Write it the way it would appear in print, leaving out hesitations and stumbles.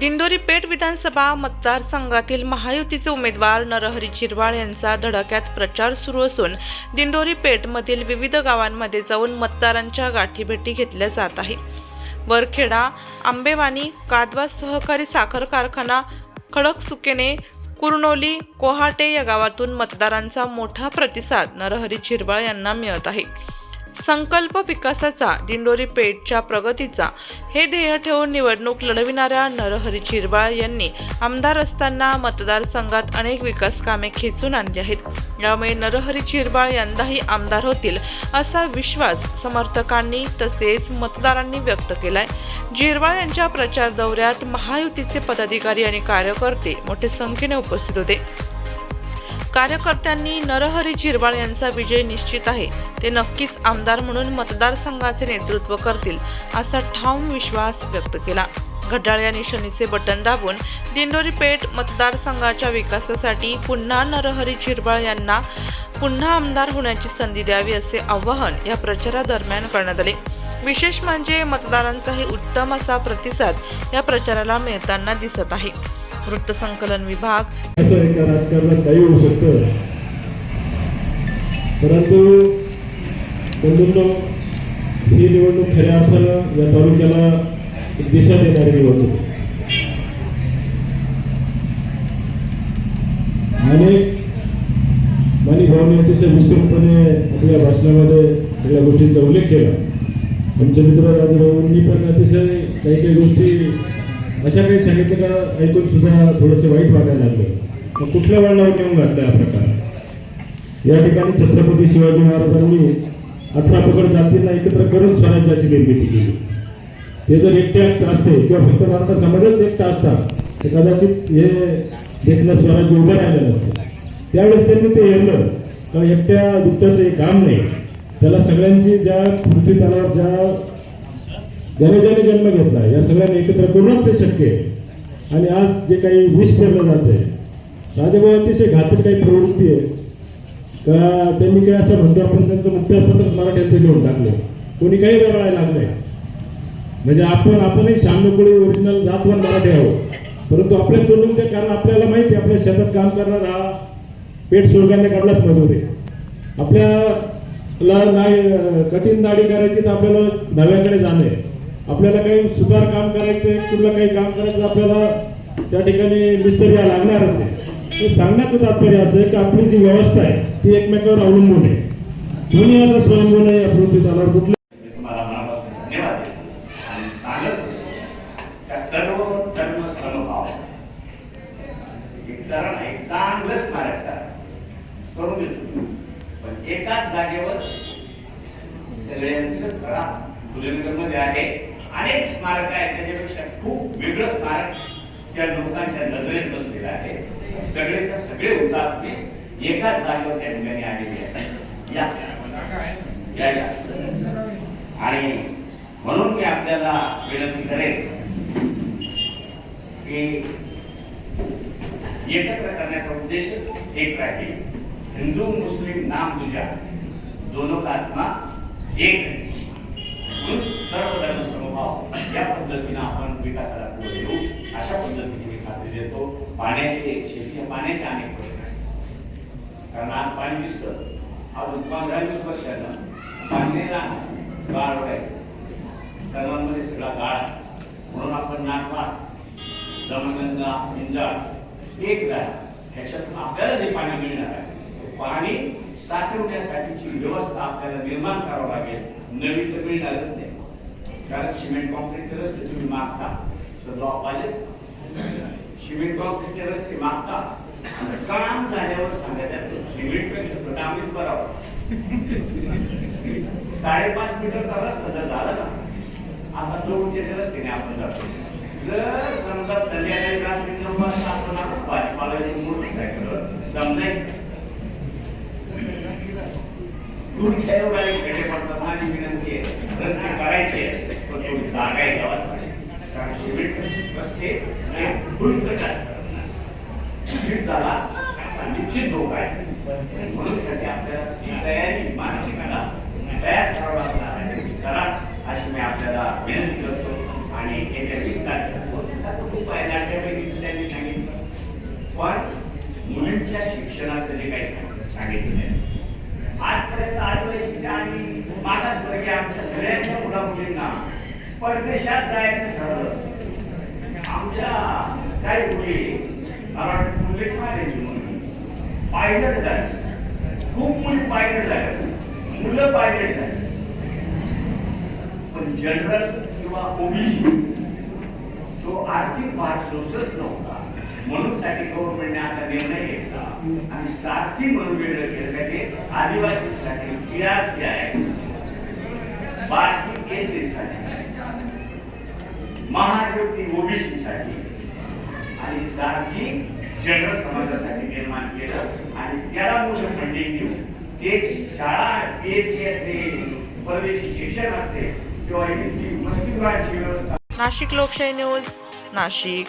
दिंडोरी पेठ विधानसभा मतदारसंघातील महायुतीचे उमेदवार नरहरी झिरवाळ यांचा धडाक्यात प्रचार सुरू असून दिंडोरी पेठमधील विविध गावांमध्ये जाऊन मतदारांच्या गाठीभेटी घेतल्या जात आहे। वरखेडा, आंबेवानी, कादवा सहकारी साखर कारखाना, खडकसुकेने, कुर्नोली, कोहाटे या गावातून मतदारांचा मोठा प्रतिसाद नरहरी झिरवाळ यांना मिळत आहे। संकल्प विकासाचा, दिंडोरी पेठच्या प्रगतीचा हे ध्येय ठेवून निवडणूक लढविणाऱ्या नरहरी झिरवाळ यांनी आमदार असताना मतदारसंघात अनेक विकास कामे खेचून आणली आहेत। यामुळे नरहरी झिरवाळ यंदाही आमदार होतील असा विश्वास समर्थकांनी तसेच मतदारांनी व्यक्त केलाय। झिरवाळ यांच्या प्रचार दौऱ्यात महायुतीचे पदाधिकारी आणि कार्यकर्ते मोठ्या संख्येने उपस्थित होते। कार्यकर्त्यांनी नरहरी झिरवाळ यांचा विजय निश्चित आहे, ते नक्कीच आमदार म्हणून मतदारसंघाचे नेतृत्व करतील असा ठाम विश्वास व्यक्त केला। घड्याळ या निशाणीचे बटन दाबून दिंडोरी पेठ मतदारसंघाच्या विकासासाठी पुन्हा नरहरी झिरवाळ यांना पुन्हा आमदार होण्याची संधी द्यावी असे आवाहन या प्रचारादरम्यान करण्यात आले। विशेष म्हणजे मतदारांचाही उत्तम असा प्रतिसाद या प्रचाराला मिळताना दिसत आहे। वृत्तसंकलन विभाग राजकारणात काही होऊ शकतं, परंतु ही निवडणूक खऱ्या अर्थानं या तालुक्याला दिशा देणारी निवडणूक आणि माननीय भाऊंनी अतिशय विस्तृतपणे आपल्या भाषणामध्ये सगळ्या गोष्टींचा उल्लेख केला। आमचे मित्र राजभाऊंनी पण अतिशय काही काही गोष्टी अशा काही सांगितलं का ऐकून सुद्धा थोडंसं वाईट वाटायला लागलं। कुठल्या वळणावर नेऊन घातलं हा प्रकार। या ठिकाणी छत्रपती शिवाजी महाराजांनी 18 पगड जातींना एकत्र करून स्वराज्याची निर्मिती केली। ते जर एकटे असते किंवा फक्त मराठा समाजच एकटा असता तर कदाचित हे देखणं स्वराज्य उभं राहिलं नसतं। त्यावेळेस त्यांनी ते हेरलं का एकट्या दुट्ट्याचं हे काम नाही, त्याला सगळ्यांची ज्या पृथ्वी तलावर ज्याने जन्म घेतला या सगळ्यांनी एकत्र करूनच ते शक्य आहे। आणि आज जे काही विष पेरलं जात आहे, राजाभाऊ अतिशय घातक काही प्रवृत्ती आहे का त्यांनी काय असं म्हणतो आपण त्यांचं मुक्तापत्रच मराठ्यांचं घेऊन टाकलं, कोणी काही रगडायला लागलंय। म्हणजे आपणही शामनकुळी ओरिजिनल जातवान मराठी आहोत, परंतु आपल्या तोडून ते कारण आपल्याला माहिती आपल्या शेतात काम करणार हा पेट सोडगाने काढलाच मजूर आहे। आपल्याला कठीण दाढी करायची तर आपल्याला नव्याकडे जाणे, आपल्याला काही सुधार काम करायचंय, कुठलं काही काम करायचं आपल्याला त्या ठिकाणी मिस्त्री लागणारच आहे। हे सांगण्याचं तात्पर्य असं आहे की आपली जी व्यवस्था आहे ती एकमेकावर अवलंबून आहे, दोन्ही असं स्वयंभून आहे। पृथ्वी तलावर कुठलं तुम्हाला मनापासून धन्यवाद आणि सांगत त्या सर्व धर्म समभाव एक चांगलं स्मारक करून देतो, पण एकाच जागेवर सगळ्यांचं करा बुलंदमध्ये आहे। अनेक स्मारक आहेत, त्याच्यापेक्षा खूप वेगळं स्मारक त्या लोकांच्या नजरेत बसलेलं आहे। सगळेच्या सगळे हुतात्मे एकाच जागेवर त्या ठिकाणी आलेले आहेत। या आणि म्हणून मी आपल्याला विनंती करेन की एकत्र करण्याचा उद्देश एक राहील, हिंदू मुस्लिम नाम तुझ्या दोनों का आत्मा एक है। सर्व धर्म समभाव या पद्धतीने आपण विकासाला पुढे येऊ अशा पद्धतीने मी खात्री देतो। शेतीच्या पाण्याचे अनेक प्रश्न आहेत, कारण आज पाणी दिसतं, आज 15-20 वर्षानं पाण्याला गाळ आहे, तलावांमध्ये सगळा गाळ, म्हणून आपण नागवा, दमणगंगा, इंजाळ एक गाळ ह्याच्यातून आपल्याला जे पाणी मिळणार आहे ते पाणी साठवण्यासाठीची व्यवस्था आपल्याला निर्माण करावं लागेल। नवी तर मिळणारच नाही, कारण सिमेंट कॉन्क्रीटचे रस्ते तुम्ही मागता, सिमेंट कॉन्क्रीटचे रस्ते मागता, काम झाल्यावर सांगायचं सिमेंटपेक्षा डांबरीच बराबर 5.5 मीटरचा रस्ता जर झाला ना, आता चौकीच्या रस्त्याने आपण जातो। जर समजा संध्याकाळी रात्री 9 वाजता आपण भाजीपाला मोटरसायकलवर समजायचं माझी विनंती आहे, रस्ते करायचे पण थोडी जागा आहे गावात, कारण सिमेंट रस्ते झाला निश्चित धोका आहे। म्हणून साठी आपल्याला ती तयारी मानसिकता तयार करावं लागणार आहे, करा अशी मी आपल्याला विनंती करतो। आणि येत्या 20 तारखेला खूप पण मुलींच्या शिक्षणाचं जे काही सांगितलेलं आहे आजपर्यंत आदिवासीच्या आणि मागासवर्गीय आमच्या सगळ्यांच्या मुला मुलींना परदेशात जायचं ठरलं. आमच्या काही मुली मला वाटतं मुली माझ्याची मुलगी पायलट झाली, खूप मुली पायलट झाल्या, मुलं पायलट झाली. पण जनरल किंवा ओबीसी तो आर्थिक भार सोसत नव्हता, म्हणून साठी गव्हर्नमेंटने आता निर्णय घेतला आणि सारथी म्हणून वेगळं केलं. त्याचे आदिवासींसाठी TRP आहे, बाकी केसरी साठी, महाज्योती ओबीसी साठी आणि सारथी जनरल समाजासाठी निर्माण केलं. आणि त्याला मोठं फंडिंग देऊन ते शाळा PhD असते, परदेशी शिक्षण असते किंवा मस्तिष्काची व्यवस्था. नाशिक लोकशाही न्यूज, नाशिक.